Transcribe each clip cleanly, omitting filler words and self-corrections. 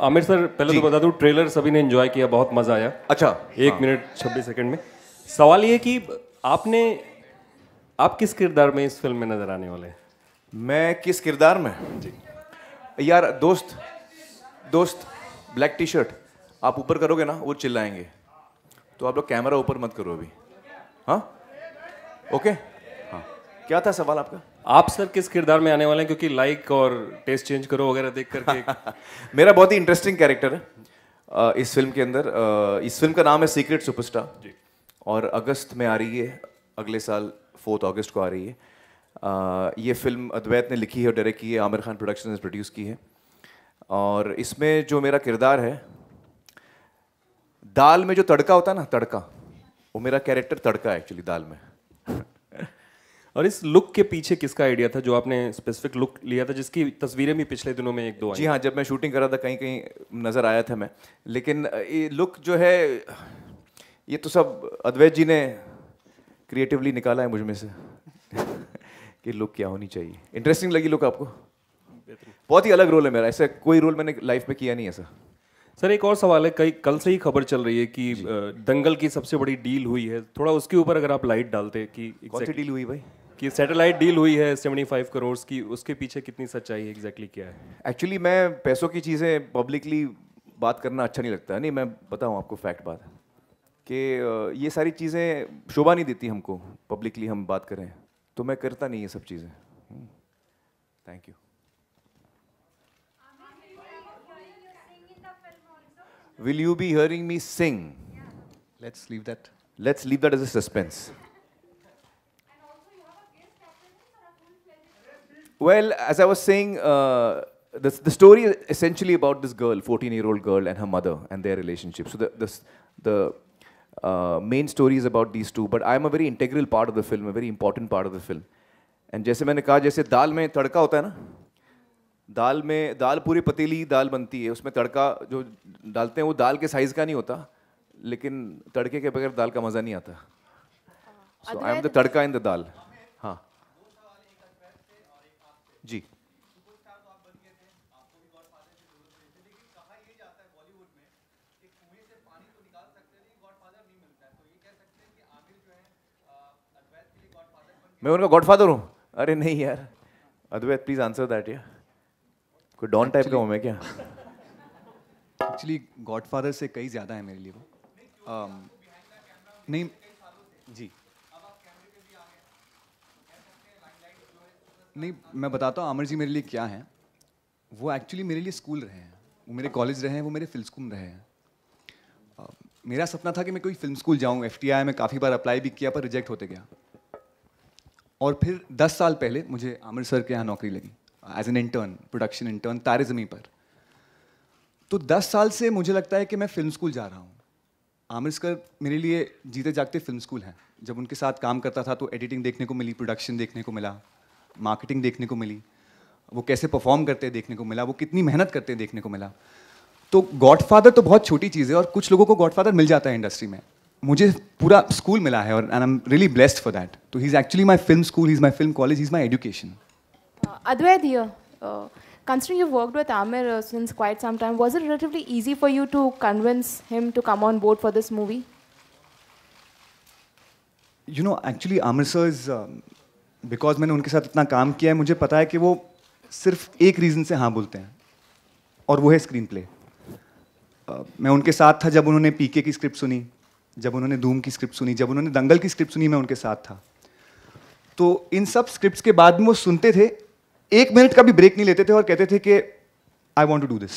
Aamir sir, पहले तो बता दूं, ट्रेलर सभी ने एंजॉय किया, बहुत मजा आया। अच्छा, 1 मिनट 26 सेकंड में। सवाल ये कि आप किस किरदार में इस फिल्म में नजर आने वाले हैं? मैं किस किरदार में? यार दोस्त, ब्लैक टी शर्ट आप ऊपर करोगे ना वो चिल्लाएंगे, तो आप लोग कैमरा ऊपर मत करो अभी। हाँ, ओके। हाँ, क्या था सवाल आपका? आप सर किस किरदार में आने वाले हैं, क्योंकि लाइक और टेस्ट चेंज करो वगैरह देख करके मेरा बहुत ही इंटरेस्टिंग कैरेक्टर है इस फिल्म के अंदर। इस फिल्म का नाम है सीक्रेट सुपरस्टार, और अगस्त में आ रही है, अगले साल 4 अगस्त को आ रही है। ये फिल्म अद्वैत ने लिखी है और डायरेक्ट की है, आमिर खान प्रोडक्शन ने प्रोड्यूस की है। और इसमें जो मेरा किरदार है, दाल में जो तड़का होता है ना, तड़का, वो मेरा कैरेक्टर तड़का है एक्चुअली दाल में। और इस लुक के पीछे किसका आइडिया था, जो आपने स्पेसिफिक लुक लिया था, जिसकी तस्वीरें भी पिछले दिनों में 1-2 आई? जी हाँ, जब मैं शूटिंग कर रहा था कहीं कहीं नज़र आया था मैं, लेकिन ये लुक जो है ये तो सब अद्वैत जी ने क्रिएटिवली निकाला है मुझ में से कि लुक क्या होनी चाहिए। इंटरेस्टिंग लगी लुक आपको? बहुत ही अलग रोल है मेरा, ऐसा कोई रोल मैंने लाइफ में किया नहीं ऐसा। सर एक और सवाल है, कल से ही खबर चल रही है कि दंगल की सबसे बड़ी डील हुई है, थोड़ा उसके ऊपर अगर आप लाइट डालते कि कौन सी डील हुई भाई? कि सैटेलाइट डील हुई है 75 करोड़ की, उसके पीछे कितनी सच्चाई है, एग्जैक्टली क्या है? एक्चुअली मैं पैसों की चीज़ें पब्लिकली बात करना अच्छा नहीं लगता है। नहीं, मैं बताऊँ आपको फैक्ट बात कि ये सारी चीज़ें शोभा नहीं देती हमको, पब्लिकली हम बात करें, तो मैं करता नहीं ये सब चीज़ें। Thank you. Will you be hearing me sing? Let's leave that. Let's leave that as a suspense. Well, as I was saying, the story is essentially about this girl, 14-year-old girl, and her mother and their relationship. So the main story is about these two, but I am a very integral part of the film, a very important part of the film. And जैसे मैंने कहा, जैसे दाल में तड़का होता है ना, दाल पूरी पतीली दाल बनती है, उसमें तड़का जो डालते हैं वो दाल के साइज का नहीं होता, लेकिन तड़के के बगैर दाल का मज़ा नहीं आता। So I am the tadka in the dal. हाँ जी। मैं उनका गॉडफादर हूँ? अरे नहीं यार, अद्वैत प्लीज आंसर दैट यार। कोई डॉन टाइप का हूँ मैं क्या? एक्चुअली गॉडफादर से कई ज़्यादा है मेरे लिए वो। नहीं जी, नहीं मैं बताता हूँ आमिर जी मेरे लिए क्या है। वो एक्चुअली मेरे लिए स्कूल रहे हैं, वो मेरे कॉलेज रहे हैं, वो मेरे फिल्म स्कूल रहे हैं। मेरा सपना था कि मैं कोई फिल्म स्कूल जाऊँ। FTI में काफ़ी बार अप्लाई भी किया पर रिजेक्ट होते गया। और फिर 10 साल पहले मुझे आमिर सर के यहाँ नौकरी लगी as an intern, production intern, Taare Zameen पर। तो 10 साल से मुझे लगता है कि मैं फिल्म स्कूल जा रहा हूँ। आमिर सर मेरे लिए जीते जागते फिल्म स्कूल हैं। जब उनके साथ काम करता था तो एडिटिंग देखने को मिली, प्रोडक्शन देखने को मिला, मार्केटिंग देखने को मिली, वो कैसे परफॉर्म करते हैं देखने को मिला, वो कितनी मेहनत करते हैं देखने को मिला। तो गॉडफादर तो बहुत छोटी चीज़ है और कुछ लोगों को गॉडफादर मिल जाता है इंडस्ट्री में। मुझे पूरा स्कूल मिला है और I am really blessed for that. तो he is actually my film school, he is my film college, he is my education. Advait here, considering you've worked with Amir since quite some time, was it relatively easy for you to convince him to come on board for this movie? You know, actually Amir sir is, because मैंने उनके साथ इतना काम किया है, मुझे पता है कि वो सिर्फ एक रीज़न से हाँ बोलते हैं और वो है स्क्रीन प्ले। मैं उनके साथ था जब उन्होंने PK की स्क्रिप्ट सुनी, जब उन्होंने धूम की स्क्रिप्ट सुनी, जब उन्होंने दंगल की स्क्रिप्ट सुनी, मैं उनके साथ था। तो इन सब स्क्रिप्ट्स के बाद में वो सुनते थे, 1 मिनट का भी ब्रेक नहीं लेते थे और कहते थे कि I want to do this.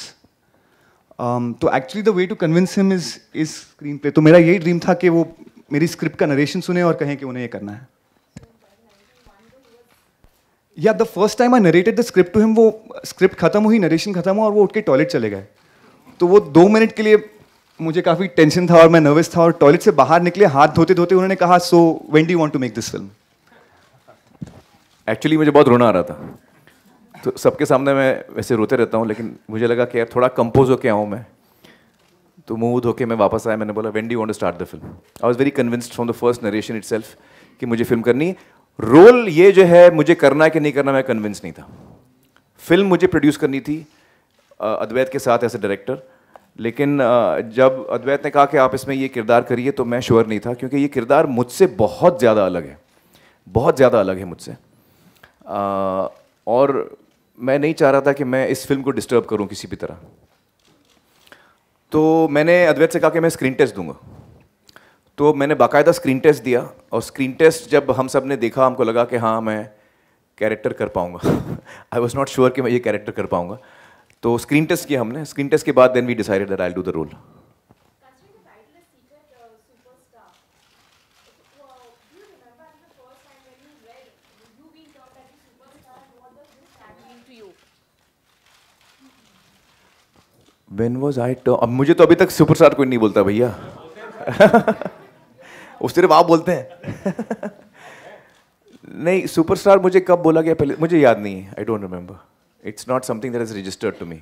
तो actually the way to convince him is screenplay. तो मेरा यही ड्रीम था कि वो मेरी स्क्रिप्ट का नरेशन सुने और कहें कि उन्हें ये करना है। या the first time I narrated the script to him, वो स्क्रिप्ट खत्म हुई, नरेशन खत्म हुआ और वो उठ के टॉयलेट चले गए। तो वो 2 मिनट के लिए मुझे काफ़ी टेंशन था और मैं नर्वस था और टॉयलेट से बाहर निकले, हाथ धोते धोते उन्होंने कहा, so when do you want to make this film? Actually मुझे बहुत रोना आ रहा था, तो सबके सामने मैं वैसे रोते रहता हूँ, लेकिन मुझे लगा कि यार थोड़ा कंपोज होके आऊँ मैं, तो मुंह धो के मैं वापस आया। मैंने बोला, when do you want to start the film? I was very convinced from the first narration itself कि मुझे फिल्म करनी है। रोल ये जो है मुझे करना है कि नहीं करना, मैं कन्विंस नहीं था। फिल्म मुझे प्रोड्यूस करनी थी, अद्वैत के साथ एज ए डायरेक्टर, लेकिन जब अद्वैत ने कहा कि आप इसमें ये किरदार करिए तो मैं श्योर नहीं था, क्योंकि ये किरदार मुझसे बहुत ज़्यादा अलग है, बहुत ज़्यादा अलग है मुझसे। और मैं नहीं चाह रहा था कि मैं इस फिल्म को डिस्टर्ब करूं किसी भी तरह। तो मैंने अद्वैत से कहा कि मैं स्क्रीन टेस्ट दूंगा। तो मैंने बाकायदा स्क्रीन टेस्ट दिया, और स्क्रीन टेस्ट जब हम सब ने देखा हमको लगा कि हाँ मैं कैरेक्टर कर पाऊंगा। आई वॉज नॉट श्योर कि मैं ये कैरेक्टर कर पाऊंगा। तो स्क्रीन टेस्ट किया हमने। स्क्रीन टेस्ट के बाद then we decided that I will do the role. When was I अब मुझे तो अभी तक सुपरस्टार कोई नहीं बोलता भैया। वो सिर्फ आप बोलते हैं। नहीं, सुपरस्टार मुझे कब बोला गया पहले मुझे याद नहीं है। I don't remember. It's not something that is registered to me.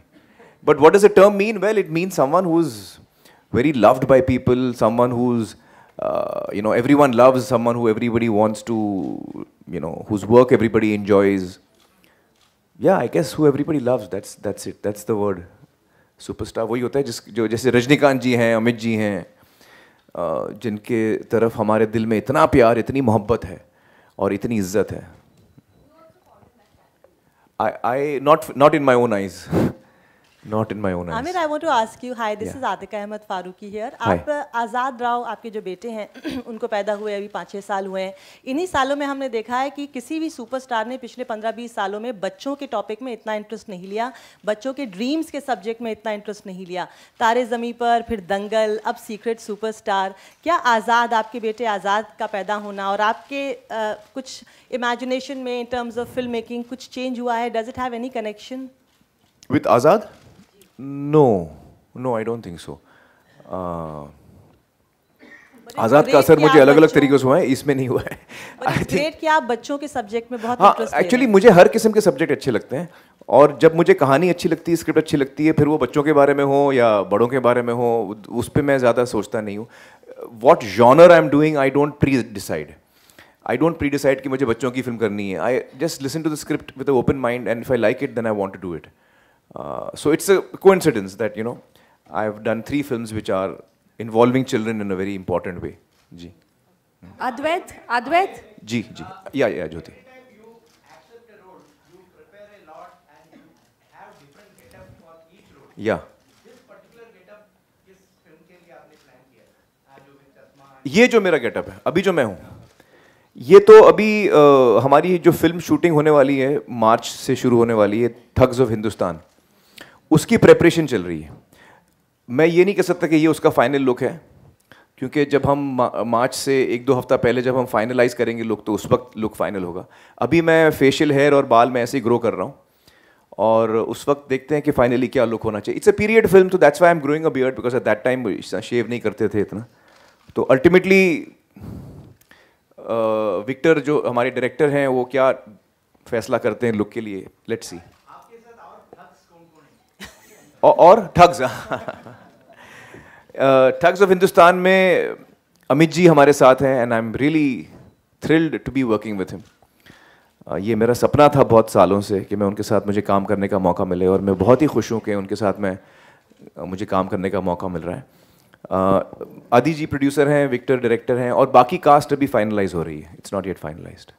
But what does the term mean? Well, it means someone who's very loved by people, someone who's, everyone loves, someone who everybody wants to, whose work everybody enjoys. Yeah, I guess who everybody loves, that's it, that's the word. Superstar वही होता है जो जैसे रजनीकांत जी हैं, अमित जी हैं, जिनके तरफ हमारे दिल में इतना प्यार, इतनी मोहब्बत है और इतनी इज्जत है। I not in my own eyes. Not in my own eyes. Amir, I want to ask you. Hi, this is Atika Ahmed Faruqi here. आप आज़ाद राव, आपके जो बेटे हैं उनको पैदा हुए अभी 5-6 साल हुए हैं। इन्हीं सालों में हमने देखा है कि किसी भी सुपरस्टार ने पिछले 15-20 सालों में बच्चों के टॉपिक में इतना इंटरेस्ट नहीं लिया, बच्चों के ड्रीम्स के सब्जेक्ट में इतना इंटरेस्ट नहीं लिया। तारे ज़मीं पर, फिर दंगल, अब सीक्रेट सुपरस्टार। क्या आज़ाद, आपके बेटे आज़ाद का पैदा होना और आपके कुछ इमेजिनेशन में in terms of film making कुछ चेंज हुआ है? Does it have any connection with Azad? No, I don't think so. आज़ाद का असर मुझे अलग अलग तरीकों से हुआ है, इसमें नहीं हुआ है। ग्रेट कि आप बच्चों के सब्जेक्ट में बहुत इंटरेस्ट। एक्चुअली मुझे हर किस्म के सब्जेक्ट अच्छे लगते हैं, और जब मुझे कहानी अच्छी लगती है, स्क्रिप्ट अच्छी लगती है, फिर वो बच्चों के बारे में हो या बड़ों के बारे में हो, उस पर मैं ज़्यादा सोचता नहीं हूँ। What genre I am doing, I don't pre decide कि मुझे बच्चों की फिल्म करनी है। I just listen to the script with open mind, and if I like it then I want to do it. So it's a coincidence that I've done 3 films which are involving children in a very important way. जी. Advait. जी. Yeah, Jyoti. Yeah. ये जो मेरा getup है, अभी जो मैं हूँ, ये तो अभी हमारी जो फिल्म शूटिंग होने वाली है, मार्च से शुरू होने वाली है, ठग्स ऑफ हिंदुस्तान, उसकी प्रेपरेशन चल रही है। मैं ये नहीं कह सकता कि ये उसका फाइनल लुक है, क्योंकि जब हम मार्च से 1-2 हफ्ता पहले जब हम फाइनलाइज करेंगे लुक, तो उस वक्त लुक फाइनल होगा। अभी मैं फेशियल हेयर और बाल में ऐसे ही ग्रो कर रहा हूँ, और उस वक्त देखते हैं कि फाइनली क्या लुक होना चाहिए। इट्स अ पीरियड फिल्म, तो that's why I am growing a beard, because at that time shave नहीं करते थे इतना। तो अल्टीमेटली विक्टर जो हमारे डायरेक्टर हैं, वो क्या फैसला करते हैं लुक के लिए, लेट्स सी। और ठग्स ठग्स ऑफ हिंदुस्तान में अमित जी हमारे साथ हैं, and I am really thrilled to be working with him. ये मेरा सपना था बहुत सालों से कि मैं उनके साथ मुझे काम करने का मौका मिले, और मैं बहुत ही खुश हूँ कि उनके साथ मुझे काम करने का मौका मिल रहा है। आदि जी प्रोड्यूसर हैं, विक्टर डायरेक्टर हैं, और बाकी कास्ट अभी फाइनलाइज हो रही है। It's not yet finalised.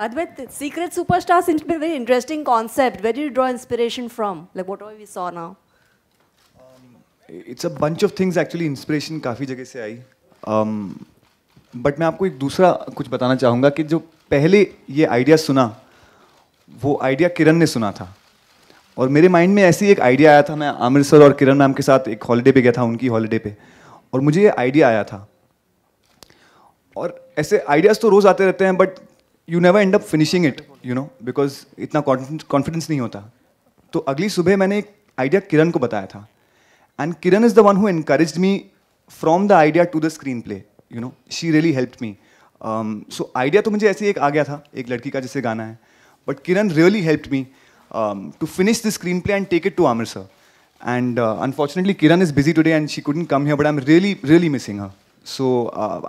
Advait, Secret Superstar seems to be a very interesting concept. Where did you draw inspiration from? Like whatever we saw now. It's a bunch of things actually. Inspiration काफ़ी जगह से आई. But मैं आपको एक दूसरा कुछ बताना चाहूँगा कि जो पहले ये आइडिया सुना, वो आइडिया किरण ने सुना था, और मेरे माइंड में ऐसे ही एक आइडिया आया था। मैं आमिर सर और किरण मैम के साथ एक हॉलीडे पे गया था, उनकी हॉलीडे पे, और मुझे ये आइडिया आया था। और ऐसे आइडियाज़ तो रोज़ आते रहते हैं, but you never end up finishing it, because इतना confidence नहीं होता। तो अगली सुबह मैंने एक आइडिया किरण को बताया था, and Kiran is the one who encouraged me from the idea to the screenplay. She really helped me. So idea तो मुझे ऐसे ही एक आ गया था, एक लड़की का जिससे गाना है, but Kiran really helped me to finish the screenplay and take it to Amir sir. And unfortunately Kiran is busy today and she couldn't come here, but I'm really missing her. So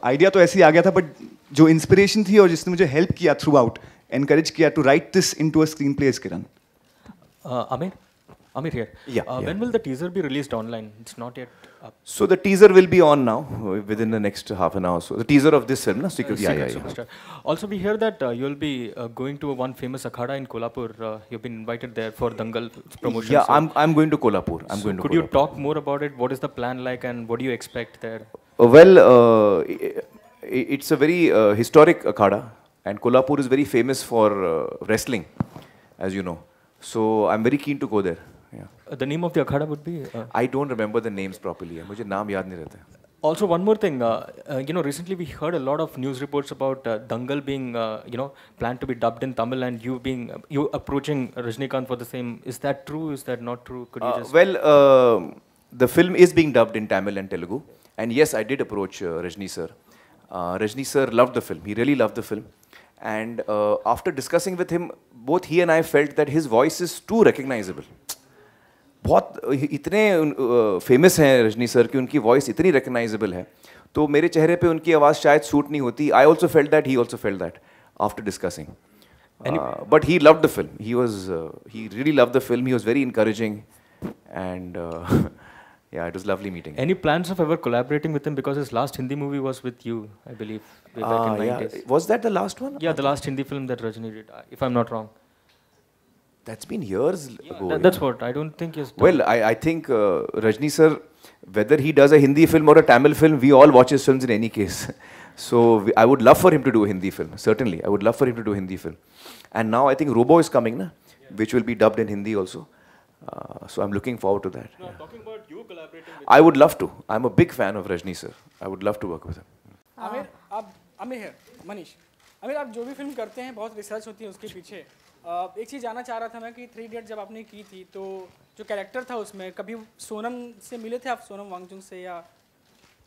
idea तो ऐसे ही आ गया था, but जो inspiration थी और जिसने मुझे help किया थ्रू आउट, एनकरेज किया to write this into a screenplay, is Kiran. Aamir, Amir here. When will the teaser be released online? It's not yet up. So the teaser will be on now within the next half an hour. So the teaser of this film, na? Secret Superstar. Also, we hear that you'll be going to one famous akhada in Kolhapur. You've been invited there for Dangal promotion. Yeah, so I'm going to Kolhapur. Could you talk more about it? What is the plan like, and what do you expect there? It's a very historic akhada, and Kolhapur is very famous for wrestling, as you know. So I'm very keen to go there. Yeah. The name of the akhada would be? I don't remember the names properly. मुझे नाम याद नहीं रहता. Also, one more thing. Recently we heard a lot of news reports about Dangal being, planned to be dubbed in Tamil, and you approaching Rajinikanth for the same. Is that true? Is that not true? Could you just? The film is being dubbed in Tamil and Telugu, and yes, I did approach Rajni sir. Rajni sir loved the film. He really loved the film, and after discussing with him, both he and I felt that his voice is too recognizable. बहुत इतने famous हैं Rajni sir कि उनकी voice इतनी recognisable है, तो मेरे चेहरे पे उनकी आवाज़ शायद सूट नहीं होती. I also felt that, he also felt that after discussing. But he loved the film. He really loved the film. He was very encouraging, and yeah, it was lovely meeting. Any plans of ever collaborating with him, because his last Hindi movie was with you, I believe, way back in 90s. Yeah. Was that the last one? Yeah, the last Hindi film that Rajni did, if I'm not wrong. That's been years ago. That's what I don't think is. Well, I think Rajni sir, whether he does a Hindi film or a Tamil film, we all watch his films in any case. So I would love for him to do a Hindi film. Certainly, I would love for him to do a Hindi film. And now I think Robo is coming, na? Which will be dubbed in Hindi also. So I'm looking forward to that. No, I'm talking about you collaborating with. I would love to. I'm a big fan of Rajni sir. I would love to work with him. Amir here, Manish. Amir, आप जो भी film करते हैं बहुत research होती है उसके पीछे. एक चीज़ जानना चाह रहा था मैं कि 3 Idiots जब आपने की थी तो जो कैरेक्टर था उसमें कभी सोनम से मिले थे आप, सोनम वांगचुक से, या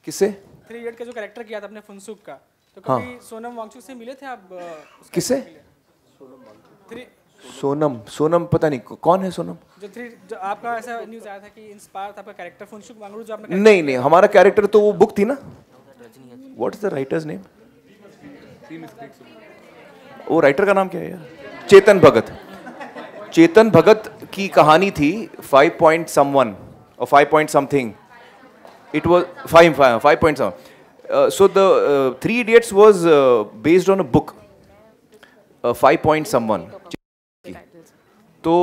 किससे? 3 Idiots का जो कैरेक्टर किया था आपने फुनसुक का, तो कभी सोनम वांगचुक से मिले थे आप? किससे? सोनम पता नहीं कौन है सोनम. जो आपका ऐसा न्यूज़ आया था कि इंस्पायर था आपका कैरेक्टर फुनसुक वांगड़ू जो आपने. नहीं, हमारा कैरेक्टर तो वो बुक थी ना. What is the writer's name? वो राइटर का नाम क्या है यार? चेतन भगत. चेतन भगत की कहानी थी 5 point someone or 5 point something. It was 5 point something. So the 3 Idiots was based on a book, 5 point someone. तो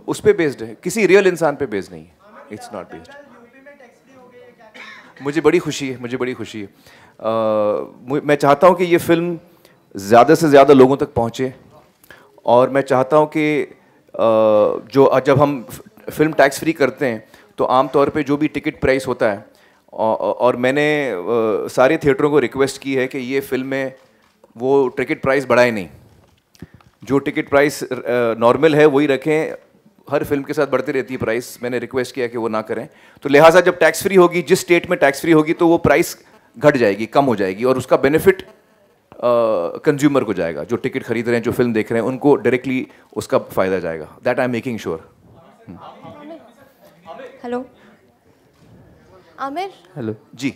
उस पे बेस्ड है, किसी रियल इंसान पे बेस्ड नहीं है. It's not based. मुझे बड़ी खुशी है. मैं चाहता हूँ कि ये फिल्म ज़्यादा से ज़्यादा लोगों तक पहुँचे, और मैं चाहता हूँ कि जब हम फिल्म टैक्स फ्री करते हैं तो आम तौर पे जो भी टिकट प्राइस होता है, और मैंने सारे थिएटरों को रिक्वेस्ट की है कि ये फिल्म में वो टिकट प्राइस बढ़ाए नहीं. जो टिकट प्राइस नॉर्मल है वही रखें. हर फिल्म के साथ बढ़ती रहती है प्राइस. मैंने रिक्वेस्ट किया कि वो ना करें. तो लिहाजा जब टैक्स फ्री होगी, जिस स्टेट में टैक्स फ्री होगी, तो वो प्राइस घट जाएगी, कम हो जाएगी, और उसका बेनिफिट कंज्यूमर को जाएगा. जो टिकट खरीद रहे हैं, जो फिल्म देख रहे हैं, उनको डायरेक्टली उसका फ़ायदा जाएगा. That I am making sure. Hello Aamir. Hello जी.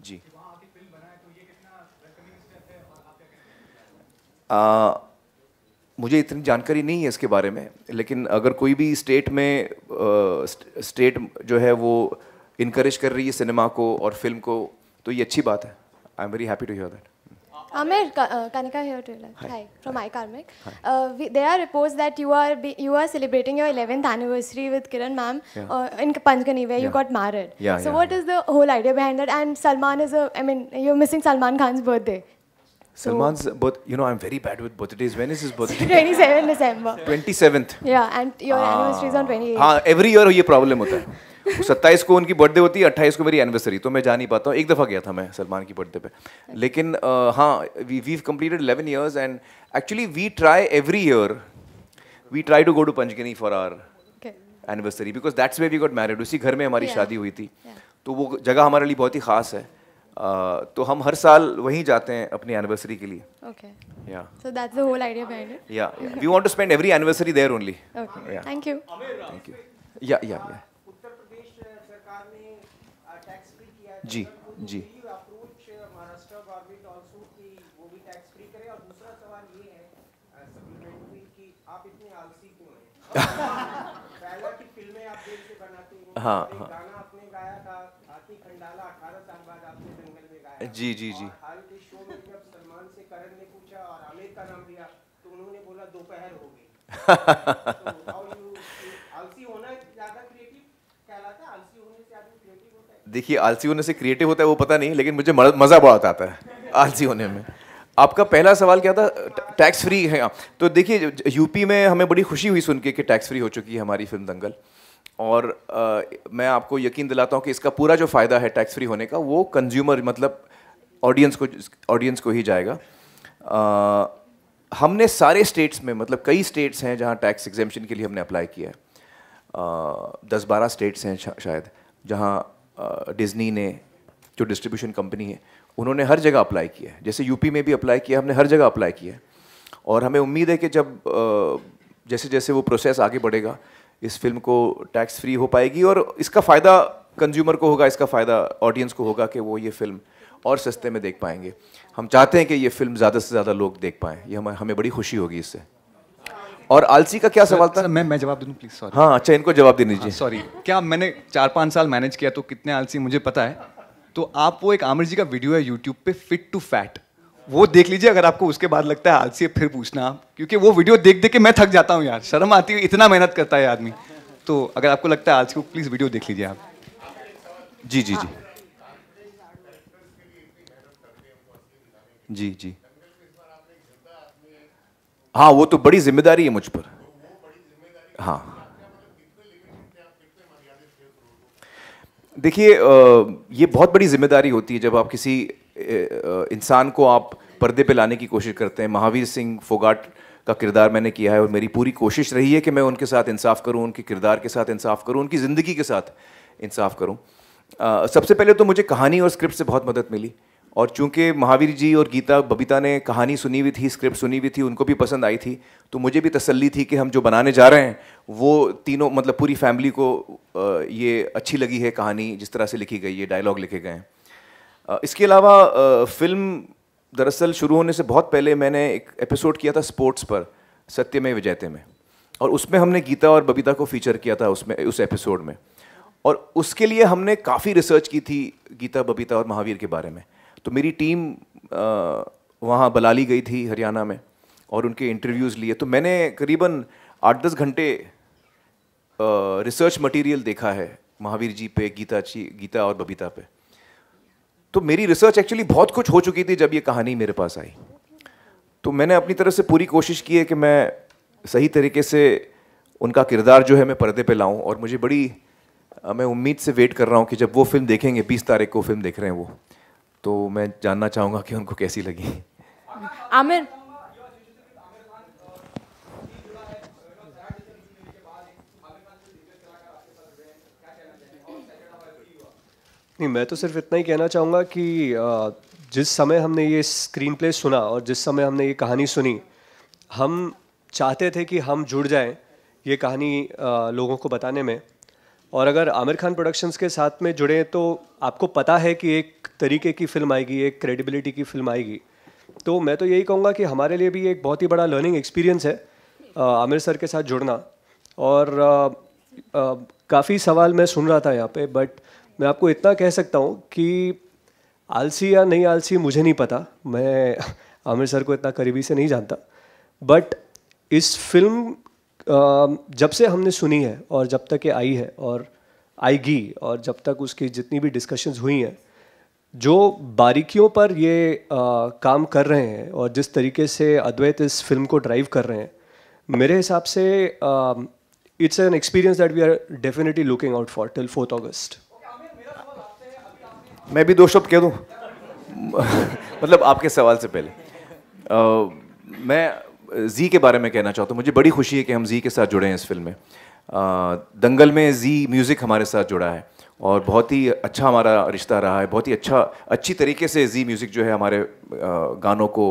जी. मुझे इतनी जानकारी नहीं है इसके बारे में, लेकिन अगर कोई भी स्टेट जो है वो इनकरेज कर रही है सिनेमा को और फिल्म को, तो ये अच्छी बात है. I am very happy to hear that. Amir, Kanika here to you. Hi, from iKarmic. There are reports that you are celebrating your 11th anniversary with Kiran ma'am in Panchgani, where you got married. So what is the whole idea behind that? And Salman you're missing Salman Khan's birthday. Salman's birth, I'm very bad with birthdays. When is his birthday? 27 December. 27th. Yeah, and your anniversary is on 28th. हाँ, every year ये problem होता है. 27 को उनकी birthday होती है, 28 को मेरी एनिवर्सरी, तो मैं जा नहीं पाता हूँ. एक दफ़ा गया था मैं सलमान की बर्थडे पे. लेकिन हाँ, we've completed 11 years, and actually we try every year, we try to go to Panchgani for our anniversary, because that's where we got married. उसी घर में हमारी शादी हुई थी. तो वो जगह हमारे लिए बहुत ही ख़ास है. तो हम हर साल वहीं जाते हैं अपनी एनिवर्सरी के लिए. Okay. Yeah. So that's the whole idea behind it. Yeah. We want to spend every anniversary there only. Okay. Yeah. Thank you. Thank you. Yeah. Uttar Pradesh सरकार ने टैक्स फ्री किया है. जी. अप्रोच महाराष्ट्र गवर्नमेंट आल्सो की वो भी कि टैक्स फ्री करें, और दूसरा सवाल ये है सप्लीमेंट्री कि आप इतने आलसी क्यों हैं? पहला कि फिल्में आप देर से बनाते हैं, हाँ, एक हाँ। गाना आपने गाया था हाथी खंडाला 18 साल बाद आपने दंगल में गाया। जी जी जी। और हाल के शो में जब सलमान से करण ने पूछा और आमिर का नाम लिया तो उन्होंने बोला दोपहर हो गई। तो how you आलसी होना ज़्यादा क्रिएटिव कहलाता है, आलसी होने से आदमी क्रिएटिव होता है? देखिए, आलसी होने से क्रिएटिव होता है वो पता नहीं, लेकिन मुझे मज़ा बहुत आता है आलसी होने में। आपका पहला सवाल क्या था? टैक्स फ्री है। तो देखिए, यूपी में हमें बड़ी खुशी हुई सुन के कि टैक्स फ्री हो चुकी है हमारी फिल्म दंगल, और मैं आपको यकीन दिलाता हूँ कि इसका पूरा जो फ़ायदा है टैक्स फ्री होने का वो कंज्यूमर मतलब ऑडियंस को ही जाएगा। हमने सारे स्टेट्स में, मतलब कई स्टेट्स हैं जहाँ टैक्स एग्जेम्पशन के लिए हमने अप्लाई किया है। 10-12 स्टेट्स हैं शायद जहाँ डिज्नी ने, जो डिस्ट्रीब्यूशन कंपनी है, उन्होंने हर जगह अप्लाई किया है। जैसे यूपी में भी अप्लाई किया, हमने हर जगह अप्लाई किया है। और हमें उम्मीद है कि जब जैसे जैसे वो प्रोसेस आगे बढ़ेगा, इस फिल्म को टैक्स फ्री हो पाएगी, और इसका फ़ायदा कंज्यूमर को होगा, इसका फ़ायदा ऑडियंस को होगा कि वो ये फिल्म और सस्ते में देख पाएंगे। हम चाहते हैं कि ये फिल्म ज़्यादा से ज़्यादा लोग देख पाएँ, ये हमें बड़ी खुशी होगी इससे। और आलसी का क्या सवाल था? मैं जवाब दे दूं प्लीज? सॉरी। हाँ, अच्छा, इनको जवाब दे दीजिए। सॉरी। क्या मैंने 4-5 साल मैनेज किया, तो कितने आलसी मुझे पता है। तो आप वो एक आमिर जी का वीडियो है यूट्यूब पे, फिट टू फैट, वो देख लीजिए। अगर आपको उसके बाद लगता है आलसी है, फिर पूछना आप, क्योंकि वो वीडियो देख देख के मैं थक जाता हूँ यार, शर्म आती है, इतना मेहनत करता है आदमी। तो अगर आपको लगता है आलसी को, प्लीज वीडियो देख लीजिए आप। जी जी जी जी जी। हाँ, वो तो बड़ी जिम्मेदारी है मुझ पर। हाँ, देखिए, ये बहुत बड़ी जिम्मेदारी होती है जब आप किसी इंसान को आप पर्दे पे लाने की कोशिश करते हैं। महावीर सिंह फोगाट का किरदार मैंने किया है, और मेरी पूरी कोशिश रही है कि मैं उनके साथ इंसाफ करूं, उनके किरदार के साथ इंसाफ करूं, उनकी ज़िंदगी के साथ इंसाफ करूं। सबसे पहले तो मुझे कहानी और स्क्रिप्ट से बहुत मदद मिली, और चूंकि महावीर जी और गीता बबीता ने कहानी सुनी हुई थी, स्क्रिप्ट सुनी हुई थी, उनको भी पसंद आई थी, तो मुझे भी तसल्ली थी कि हम जो बनाने जा रहे हैं वो तीनों, मतलब पूरी फैमिली को ये अच्छी लगी है कहानी, जिस तरह से लिखी गई है, डायलॉग लिखे गए हैं। इसके अलावा फिल्म दरअसल शुरू होने से बहुत पहले मैंने एक एपिसोड किया था स्पोर्ट्स पर, सत्यमेव जयते में, और उसमें हमने गीता और बबीता को फीचर किया था उस एपिसोड में। और उसके लिए हमने काफ़ी रिसर्च की थी गीता, बबीता और महावीर के बारे में। तो मेरी टीम वहाँ बलाली गई थी हरियाणा में, और उनके इंटरव्यूज़ लिए। तो मैंने करीबन 8-10 घंटे रिसर्च मटेरियल देखा है महावीर जी पे, गीता और बबीता पे। तो मेरी रिसर्च एक्चुअली बहुत कुछ हो चुकी थी जब ये कहानी मेरे पास आई। तो मैंने अपनी तरफ से पूरी कोशिश की है कि मैं सही तरीके से उनका किरदार जो है मैं पर्दे पे लाऊं, और मुझे बड़ी मैं उम्मीद से वेट कर रहा हूं कि जब वो फिल्म देखेंगे, 20 तारीख को फिल्म देख रहे हैं वो, तो मैं जानना चाहूँगा कि उनको कैसी लगी। आमिर, नहीं, मैं तो सिर्फ इतना ही कहना चाहूँगा कि जिस समय हमने ये स्क्रीन प्ले सुना और जिस समय हमने ये कहानी सुनी, हम चाहते थे कि हम जुड़ जाएं ये कहानी लोगों को बताने में। और अगर आमिर खान प्रोडक्शंस के साथ में जुड़े तो आपको पता है कि एक तरीके की फ़िल्म आएगी, एक क्रेडिबिलिटी की फ़िल्म आएगी। तो मैं तो यही कहूँगा कि हमारे लिए भी एक बहुत ही बड़ा लर्निंग एक्सपीरियंस है आमिर सर के साथ जुड़ना। और काफ़ी सवाल मैं सुन रहा था यहाँ पे, बट मैं आपको इतना कह सकता हूँ कि आलसी या नहीं आलसी मुझे नहीं पता, मैं आमिर सर को इतना करीबी से नहीं जानता, बट इस फिल्म जब से हमने सुनी है और जब तक ये आई है और आएगी, और जब तक उसकी जितनी भी डिस्कशंस हुई हैं, जो बारीकियों पर ये काम कर रहे हैं और जिस तरीके से अद्वैत इस फिल्म को ड्राइव कर रहे हैं, मेरे हिसाब से it's an experience that we are definitely looking out for till 4 August. मैं भी 2 शब्द कह दूं मतलब आपके सवाल से पहले मैं जी के बारे में कहना चाहता हूँ। मुझे बड़ी खुशी है कि हम जी के साथ जुड़े हैं इस फिल्म में। दंगल में जी म्यूज़िक हमारे साथ जुड़ा है और बहुत ही अच्छा हमारा रिश्ता रहा है। बहुत ही अच्छी तरीके से जी म्यूज़िक जो है हमारे गानों को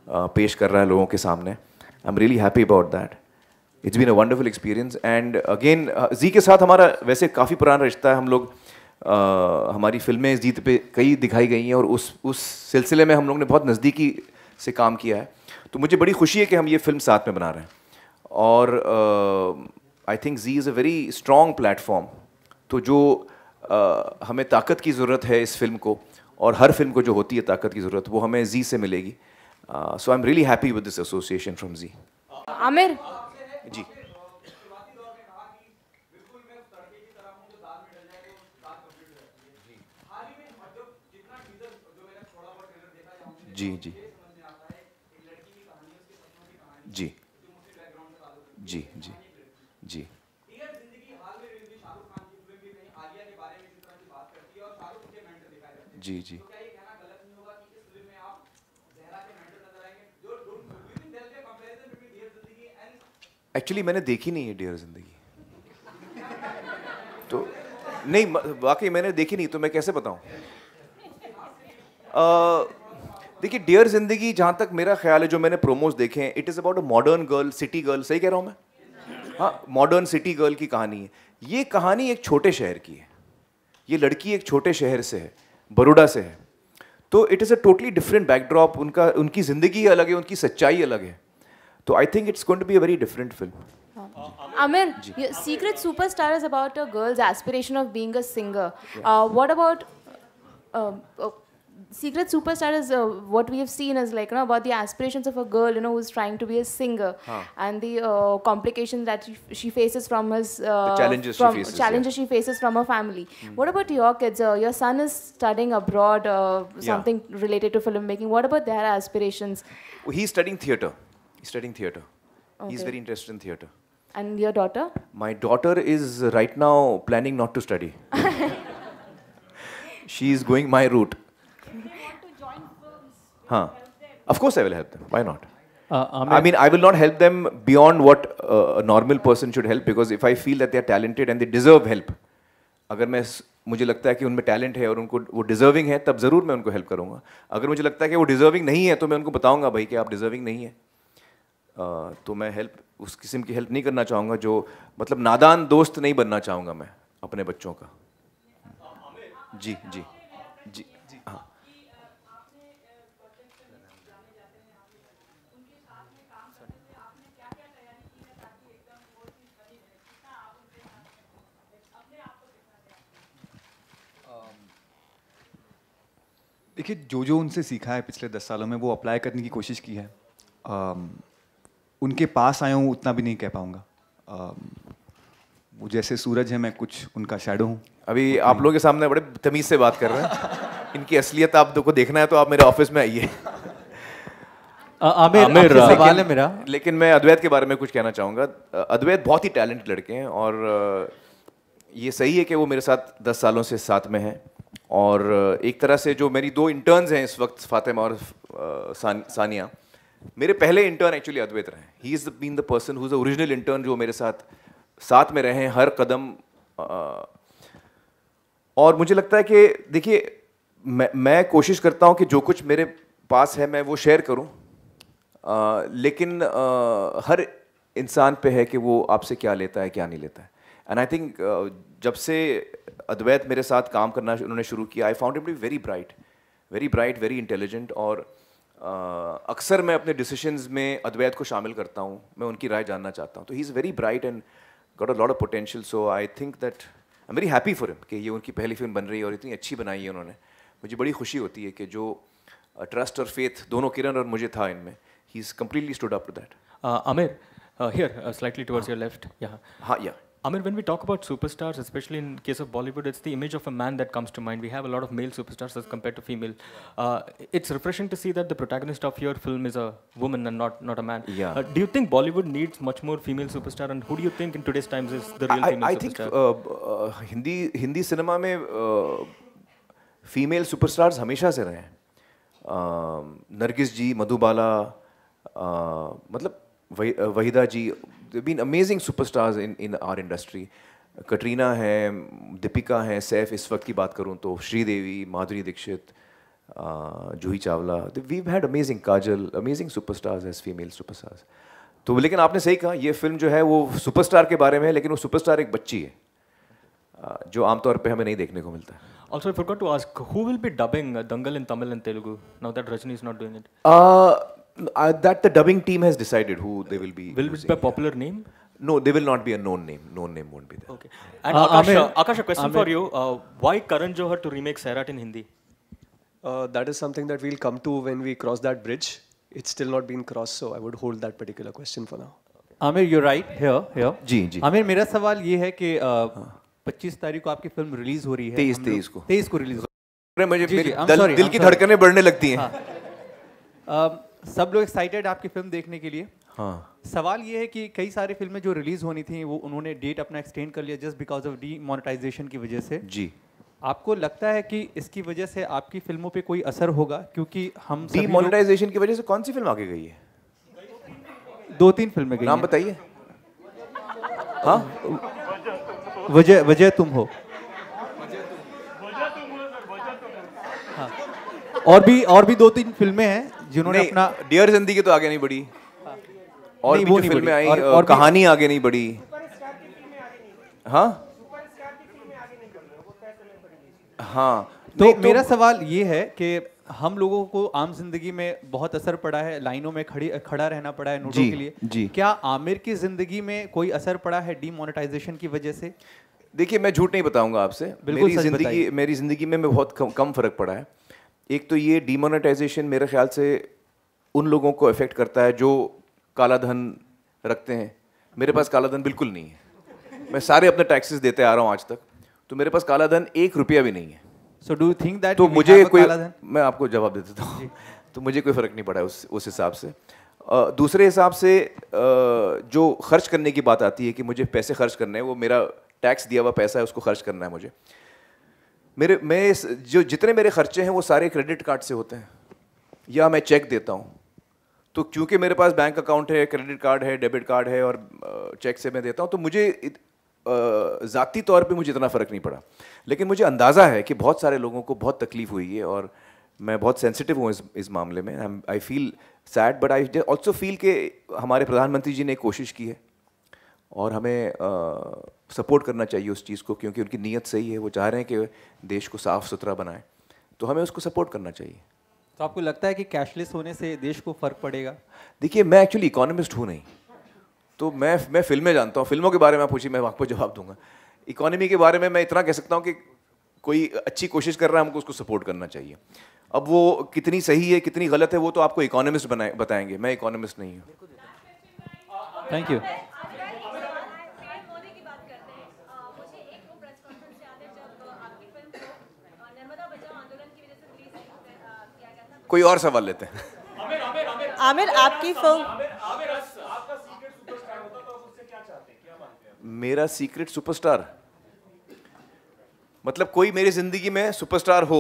पेश कर रहा है लोगों के सामने। I am really happy about that. It's been a wonderful experience and again जी के साथ हमारा वैसे काफ़ी पुराना रिश्ता है। हम लोग हमारी फिल्में जी पे कई दिखाई गई हैं और उस सिलसिले में हम लोग ने बहुत नज़दीकी से काम किया है, तो मुझे बड़ी खुशी है कि हम ये फिल्म साथ में बना रहे हैं। और I think Zee is a very strong platform. तो जो हमें ताकत की ज़रूरत है इस फिल्म को, और हर फिल्म को जो होती है ताकत की ज़रूरत, वो हमें जी से मिलेगी। So I am really happy with this association from जी। आमिर जी जी जी जी जी जी जी जी जी एक्चुअली मैंने देखी नहीं है डियर जिंदगी, तो नहीं वाकई मैंने देखी नहीं, तो मैं कैसे बताऊं। देखिए डियर जिंदगी, जहाँ तक मेरा ख्याल है, जो मैंने प्रोमोज देखे हैं, it is about a modern girl, city girl, सही कह रहा हूँ मैं? हाँ, मॉडर्न सिटी गर्ल की कहानी है। ये कहानी एक छोटे शहर की है, ये लड़की एक छोटे शहर से है, बड़ौदा से है, तो it is a totally different backdrop. उनकी ज़िंदगी अलग है, उनकी सच्चाई अलग है, तो I think it's going to be a very different film. Amir, Secret Superstar is about a girl's aspiration of being a singer. What about Secret Superstar is what we have seen is like, about the aspirations of a girl, who's trying to be a singer, and the complications that she faces from his the challenges she faces from her family. What about your kids? Your son is studying abroad, something related to filmmaking. What about their aspirations? He's studying theatre. He's very interested in theatre. And your daughter? My daughter is right now planning not to study. She is going my route. Of course I will help them. Why not? I mean, I will not help them beyond what a normal person should help, because if I feel that they are talented and they deserve help, अगर मुझे लगता है कि उनमें talent है और उनको वो डिजर्विंग है, तब ज़रूर मैं उनको हेल्प करूँगा। अगर मुझे लगता है कि वो डिजर्विंग नहीं है, तो मैं उनको बताऊँगा भाई कि आप डिजर्विंग नहीं है। तो मैं उस किस्म की हेल्प नहीं करना चाहूँगा, जो मतलब नादान दोस्त नहीं बनना चाहूँगा मैं अपने बच्चों का। जी जी जी जी हाँ। देखिए, जो उनसे सीखा है पिछले 10 सालों में, वो अप्लाई करने की कोशिश की है। उनके पास आया हूँ उतना भी नहीं कह पाऊँगा। वो जैसे सूरज है, मैं कुछ उनका शैडो हूँ। अभी आप लोगों के सामने बड़े तमीज़ से बात कर रहे हैं। इनकी असलियत आप को देखना है तो आप मेरे ऑफिस में आइए। आमिर सवाल है मेरा, लेकिन मैं अद्वैत के बारे में कुछ कहना चाहूँगा। अद्वैत बहुत ही टैलेंटेड लड़के हैं, और ये सही है कि वो मेरे साथ 10 सालों से साथ में हैं। और एक तरह से जो मेरी 2 इंटर्न्स हैं इस वक्त, फातिमा और सानिया, मेरे पहले इंटर्न एक्चुअली अद्वैत रहे हैं। He is been the person who is the original intern, जो मेरे साथ में रहे हैं हर कदम। और मुझे लगता है कि देखिए, मैं कोशिश करता हूँ कि जो कुछ मेरे पास है मैं वो शेयर करूँ, लेकिन हर इंसान पे है कि वो आपसे क्या लेता है क्या नहीं लेता है। एंड आई थिंक जब से अद्वैत मेरे साथ काम करना उन्होंने शुरू किया, I found him to be very bright, very intelligent. और अक्सर मैं अपने डिसीजंस में अद्वैत को शामिल करता हूँ, मैं उनकी राय जानना चाहता हूँ। तो he is very bright and got a lot of potential. So I think that I am very happy for him कि ये उनकी पहली फिल्म बन रही है और इतनी अच्छी बनाई है उन्होंने। मुझे बड़ी खुशी होती है कि जो ट्रस्ट और फेथ दोनों किरण और मुझे था इनमें, he is completely stood up to that. Amir, here, slightly towards your left. Yeah. Amir, when we talk about superstars, especially in case of Bollywood, it's the image of a man that comes to mind. We have a lot of male superstars as compared to female. It's refreshing to see that the protagonist of your film is a woman and not a man. Yeah. Do you think Bollywood needs much more female superstar, and who do you think in today's times is the real female superstar? I think Hindi cinema में female superstars हमेशा से रहे हैं। नरगिस जी, मधुबाला, मतलब वहीदा जी, they've been amazing superstars in our industry. Katrina है, दीपिका है, सैफ, इस वक्त की बात करूँ तो Sridevi, Madhuri Dixit, Juhi Chawla, we've had amazing, Kajal, amazing superstars as female superstars. तो लेकिन आपने सही कहा, ये फिल्म जो है वो सुपरस्टार के बारे में है, लेकिन वो सुपरस्टार एक बच्ची है, जो आमतौर पे हमें नहीं देखने को मिलता है। Also, I forgot to ask, who will be dubbing Dangal in Tamil and Telugu now that Rajni is not doing it? That the dubbing team has decided who they will be. Will it be a popular name? No, they will not be a known name. Known name won't be there. Okay. And Akash, a question for you. Why Karan Johar to remake Sairat in Hindi? That is something that we'll come to when we cross that bridge. It's still not been crossed, so I would hold that particular question for now. Aamir, you're right. Here. जी. आमिर, मेरा सवाल ये है कि 25 तारीख को आपकी film release हो रही है. 23 को रिलीज हो. मुझे दिल की धड़कनें बढ़ने लगती हैं. सब लोग एक्साइटेड आपकी फिल्म देखने के लिए. हाँ. सवाल ये है कि कई सारी फिल्में जो रिलीज होनी थी वो उन्होंने डेट अपना एक्सटेंड कर लिया जस्ट बिकॉज ऑफ डीमोनेटाइजेशन की वजह से. जी. आपको लगता है कि इसकी वजह से आपकी फिल्मों पे कोई असर होगा? क्योंकि हम डीमोनेटाइजेशन की वजह से कौन सी फिल्म आगे गई है? 2-3 फिल्में गई. नाम बताइए. हाँ, वजह तुम हो. हाँ. और भी 2-3 फिल्में हैं जिन्होंने अपना डियर जिंदगी तो आगे नहीं बढ़ी. और भी जो फिल्में आई और कहानी आगे नहीं बढ़ी. हाँ. हाँ. तो मेरा सवाल ये है कि हम लोगों को आम जिंदगी में बहुत असर पड़ा है, लाइनों में खड़ा रहना पड़ा है नोटों के लिए. जी. क्या आमिर की जिंदगी में कोई असर पड़ा है डीमोनेटाइजेशन की वजह से? देखिए, मैं झूठ नहीं बताऊंगा आपसे. मेरी जिंदगी में बहुत कम फर्क पड़ा है. एक तो ये डीमोनेटाइजेशन मेरे ख्याल से उन लोगों को अफेक्ट करता है जो काला धन रखते हैं. मेरे पास काला धन बिल्कुल नहीं है. मैं सारे अपने टैक्सेस देते आ रहा हूँ आज तक, तो मेरे पास काला धन 1 रुपया भी नहीं है. So do you think that तो मुझे कोई, मैं आपको जवाब दे देता हूँ. तो मुझे कोई फ़र्क नहीं पड़ा है उस हिसाब से. दूसरे हिसाब से जो खर्च करने की बात आती है कि मुझे पैसे खर्च करने हैं, वो मेरा टैक्स दिया हुआ पैसा है, उसको खर्च करना है मुझे. जो जितने मेरे खर्चे हैं वो सारे क्रेडिट कार्ड से होते हैं या मैं चेक देता हूँ. तो क्योंकि मेरे पास बैंक अकाउंट है, क्रेडिट कार्ड है, डेबिट कार्ड है और चेक से मैं देता हूँ, तो मुझे ज़ाती तौर पे मुझे इतना फ़र्क नहीं पड़ा. लेकिन मुझे अंदाज़ा है कि बहुत सारे लोगों को बहुत तकलीफ़ हुई है और मैं बहुत सेंसिटिव हूँ इस मामले में. I feel sad but I also feel कि हमारे प्रधानमंत्री जी ने कोशिश की है और हमें सपोर्ट करना चाहिए उस चीज़ को, क्योंकि उनकी नीयत सही है. वो चाह रहे हैं कि देश को साफ़ सुथरा बनाएं, तो हमें उसको सपोर्ट करना चाहिए. तो आपको लगता है कि कैशलेस होने से देश को फ़र्क पड़ेगा? देखिए, मैं एक्चुअली इकोनॉमिस्ट हूँ नहीं, तो मैं फिल्में जानता हूँ. फिल्मों के बारे में पूछिए, मैं आपको जवाब दूंगा. इकोनॉमी के बारे में मैं इतना कह सकता हूँ कि कोई अच्छी कोशिश कर रहा है, हमको उसको सपोर्ट करना चाहिए. अब वो कितनी सही है कितनी गलत है वो तो आपको इकोनॉमिस्ट बताएंगे. मैं इकोनॉमिस्ट नहीं हूँ. Thank you. कोई और सवाल लेते हैं. आमिर, आपकी फिल्म, मेरा सीक्रेट सुपरस्टार मतलब कोई मेरी जिंदगी में सुपरस्टार हो.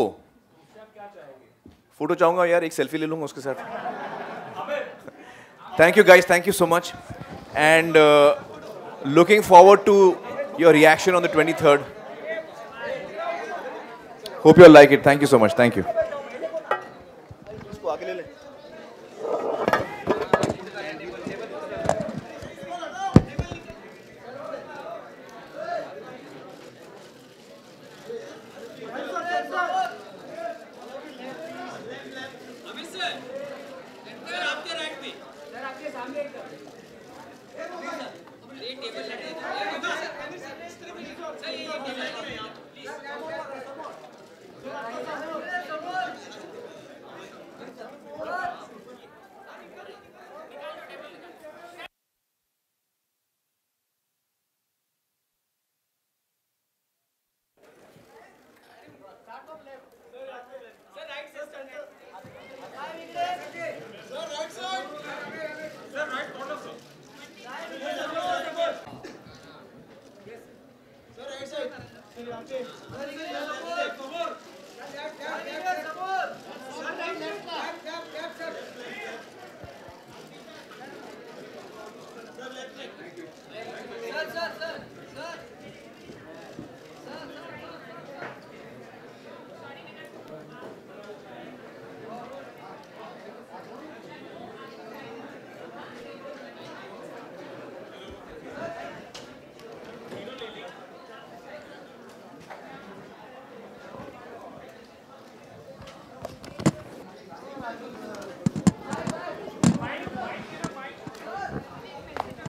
फोटो चाहूंगा यार, एक सेल्फी ले लूंगा उसके साथ. Thank you guys, thank you so much and looking forward to your reaction on the 23rd. Hope you like it. Thank you so much. Thank you. इसको आगे ले लें. Sir, right side.